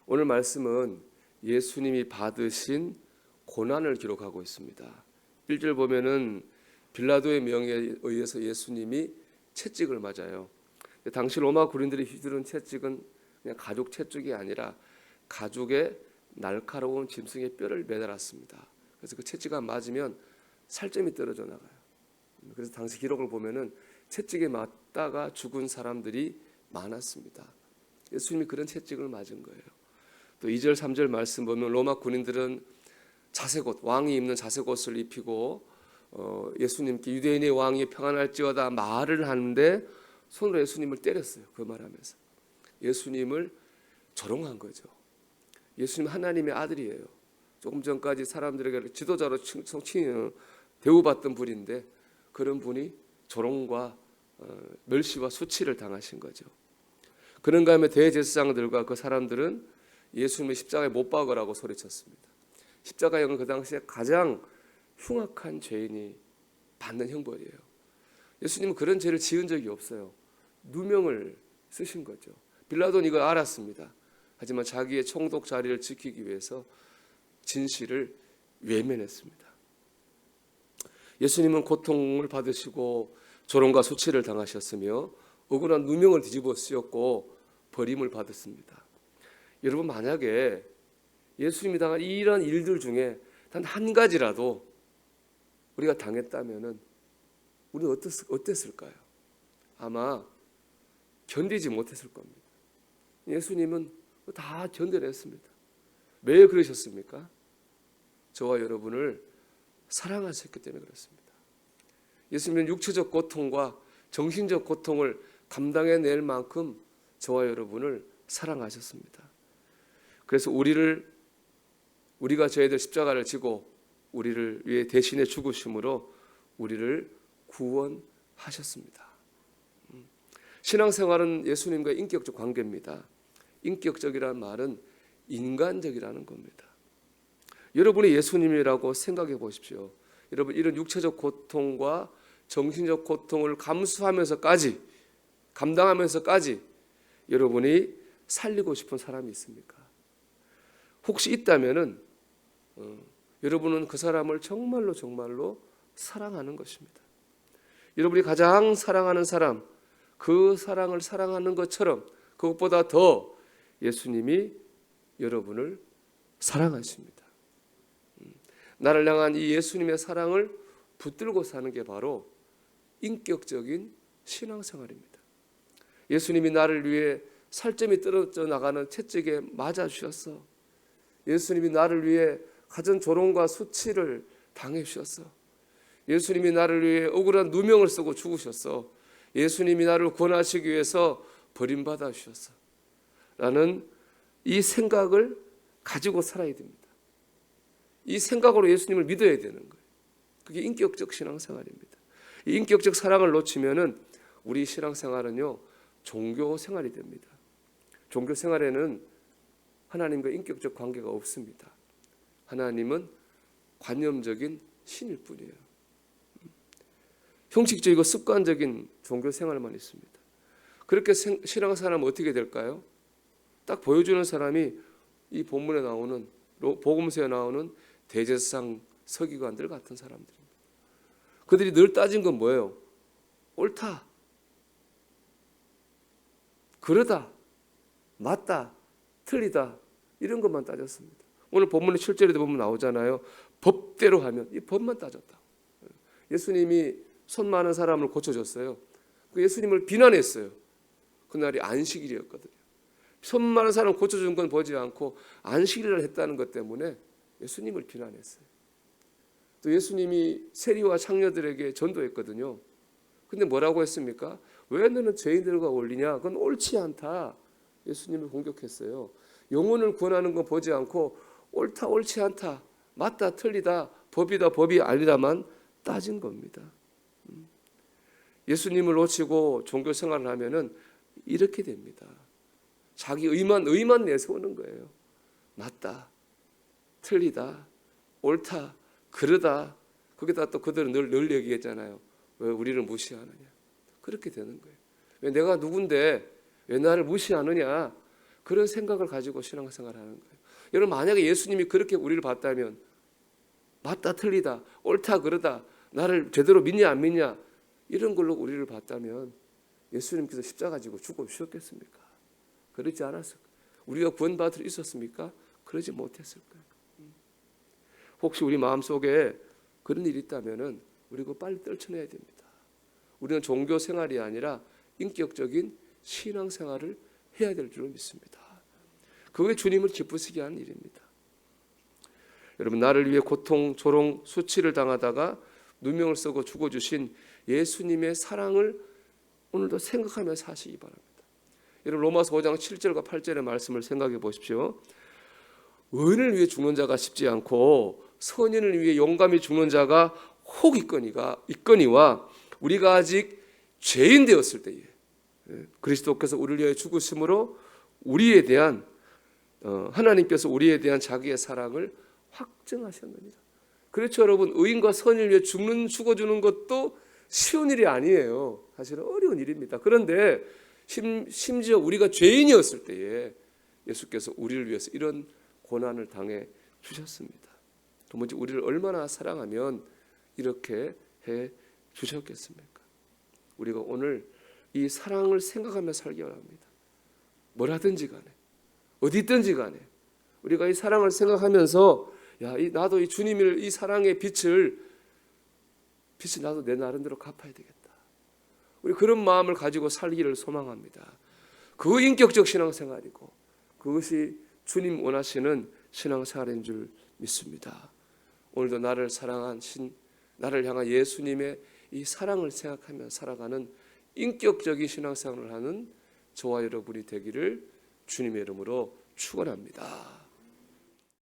오늘 말씀은 예수님이 받으신 고난을 기록하고 있습니다. 1절 보면은 빌라도의 명에 의해서 예수님이 채찍을 맞아요. 당시 로마 군인들이 휘두른 채찍은 그냥 가죽 채찍이 아니라 가죽에 날카로운 짐승의 뼈를 매달았습니다. 그래서 그 채찍이 맞으면 살점이 떨어져 나가요. 그래서 당시 기록을 보면은 채찍에 맞다가 죽은 사람들이 많았습니다. 예수님이 그런 채찍을 맞은 거예요. 또 2절 3절 말씀 보면 로마 군인들은 자색옷, 왕이 입는 자색옷을 입히고 예수님께 유대인의 왕이 평안할지어다 말을 하는데 손으로 예수님을 때렸어요. 그 말하면서 예수님을 조롱한 거죠. 예수님 하나님의 아들이에요. 조금 전까지 사람들에게 지도자로 대우받던 분인데 그런 분이 조롱과 멸시와 수치를 당하신 거죠. 그런가 하면 대제사장들과 그 사람들은 예수님을 십자가에 못 박으라고 소리쳤습니다. 십자가형은 그 당시에 가장 흉악한 죄인이 받는 형벌이에요. 예수님은 그런 죄를 지은 적이 없어요. 누명을 쓰신 거죠. 빌라도는 이걸 알았습니다. 하지만 자기의 총독 자리를 지키기 위해서 진실을 외면했습니다. 예수님은 고통을 받으시고 조롱과 수치를 당하셨으며 억울한 누명을 뒤집어 쓰였고 버림을 받았습니다. 여러분, 만약에 예수님이 당한 이런 일들 중에 단 한 가지라도 우리가 당했다면 우리는 어땠을까요? 아마 견디지 못했을 겁니다. 예수님은 다 견뎌냈습니다. 왜 그러셨습니까? 저와 여러분을 사랑하셨기 때문에 그렇습니다. 예수님은 육체적 고통과 정신적 고통을 감당해낼 만큼 저와 여러분을 사랑하셨습니다. 그래서 우리가 저희들 십자가를 지고 우리를 위해 대신해 죽으심으로 우리를 구원하셨습니다. 신앙생활은 예수님과 인격적 관계입니다. 인격적이라는 말은 인간적이라는 겁니다. 여러분이 예수님이라고 생각해 보십시오. 여러분, 이런 육체적 고통과 정신적 고통을 감당하면서까지 여러분이 살리고 싶은 사람이 있습니까? 혹시 있다면은 여러분은 그 사람을 정말로 사랑하는 것입니다. 여러분이 가장 사랑하는 사람, 그 사랑을 사랑하는 것처럼 그것보다 더 예수님이 여러분을 사랑하십니다. 나를 향한 이 예수님의 사랑을 붙들고 사는 게 바로 인격적인 신앙생활입니다. 예수님이 나를 위해 살점이 떨어져 나가는 채찍에 맞아 주셨어. 예수님이 나를 위해 가진 조롱과 수치를 당해 주셨어. 예수님이 나를 위해 억울한 누명을 쓰고 죽으셨어. 예수님이 나를 구원하시기 위해서 버림받아 주셨어. 라는 이 생각을 가지고 살아야 됩니다. 이 생각으로 예수님을 믿어야 되는 거예요. 그게 인격적 신앙생활입니다. 이 인격적 사랑을 놓치면은 우리 신앙생활은요, 종교 생활이 됩니다. 종교 생활에는 하나님과 인격적 관계가 없습니다. 하나님은 관념적인 신일 뿐이에요. 형식적이고 습관적인 종교 생활만 있습니다. 그렇게 신앙생활하면 어떻게 될까요? 딱 보여주는 사람이 이 본문에 나오는, 복음서에 나오는 대제사장 서기관들 같은 사람들입니다. 그들이 늘 따진 건 뭐예요? 옳다, 그러다, 맞다, 틀리다, 이런 것만 따졌습니다. 오늘 본문의 7절에도 보면 나오잖아요. 법대로 하면, 이 법만 따졌다. 예수님이 손 많은 사람을 고쳐줬어요. 예수님을 비난했어요. 그날이 안식일이었거든요. 손 많은 사람을 고쳐준 건 보지 않고 안식일을 했다는 것 때문에 예수님을 비난했어요. 또 예수님이 세리와 창녀들에게 전도했거든요. 근데 뭐라고 했습니까? 왜 너는 죄인들과 어울리냐? 그건 옳지 않다. 예수님을 공격했어요. 영혼을 구원하는 건 보지 않고 옳다, 옳지 않다, 맞다, 틀리다, 법이다, 법이 아니다만 따진 겁니다. 예수님을 놓치고 종교 생활을 하면은 이렇게 됩니다. 자기 의만 내세우는 거예요. 맞다, 틀리다, 옳다, 그러다. 거기다 또 그들은 늘 얘기했잖아요. 왜 우리를 무시하느냐. 그렇게 되는 거예요. 왜 내가 누군데 왜 나를 무시하느냐. 그런 생각을 가지고 신앙생활을 하는 거예요. 여러분, 만약에 예수님이 그렇게 우리를 봤다면 맞다 틀리다 옳다 그르다 나를 제대로 믿냐 안 믿냐 이런 걸로 우리를 봤다면 예수님께서 십자가 지고 죽어주셨겠습니까? 그러지 않았을까? 우리가 구원받을 수 있었습니까? 그러지 못했을 거예요. 혹시 우리 마음속에 그런 일이 있다면 우리 그거 빨리 떨쳐내야 됩니다. 우리는 종교 생활이 아니라 인격적인 신앙 생활을 해야 될 줄로 믿습니다. 그게 주님을 기쁘시게 하는 일입니다. 여러분, 나를 위해 고통, 조롱, 수치를 당하다가 누명을 쓰고 죽어주신 예수님의 사랑을 오늘도 생각하며 사시기 바랍니다. 여러분, 로마서 5장 7절과 8절의 말씀을 생각해 보십시오. 의인을 위해 죽는 자가 쉽지 않고 선인을 위해 용감히 죽는 자가 혹 있거니와 우리가 아직 죄인 되었을 때에 그리스도께서 우리를 위해 죽으심으로 우리에 대한 하나님께서 우리에 대한 자기의 사랑을 확증하셨느니라. 그렇죠, 여러분. 의인과 선인을 위해 죽어주는 것도 쉬운 일이 아니에요. 사실은 어려운 일입니다. 그런데 심지어 우리가 죄인이었을 때에 예수께서 우리를 위해서 이런 고난을 당해 주셨습니다. 도무지 우리를 얼마나 사랑하면 이렇게 해 주셨겠습니까? 우리가 오늘 이 사랑을 생각하며 살기 바랍니다. 뭐라든지 간에 어디 있든지 간에 우리가 이 사랑을 생각하면서 나도 이 주님을 이 사랑의 빛을 나도 내 나름대로 갚아야 되겠다. 우리 그런 마음을 가지고 살기를 소망합니다. 그 인격적 신앙생활이고 그것이 주님 원하시는 신앙생활인 줄 믿습니다. 오늘도 나를 사랑하신 나를 향한 예수님의 이 사랑을 생각하며 살아가는 인격적인 신앙생활을 하는 저와 여러분이 되기를 주님의 이름으로 축원합니다.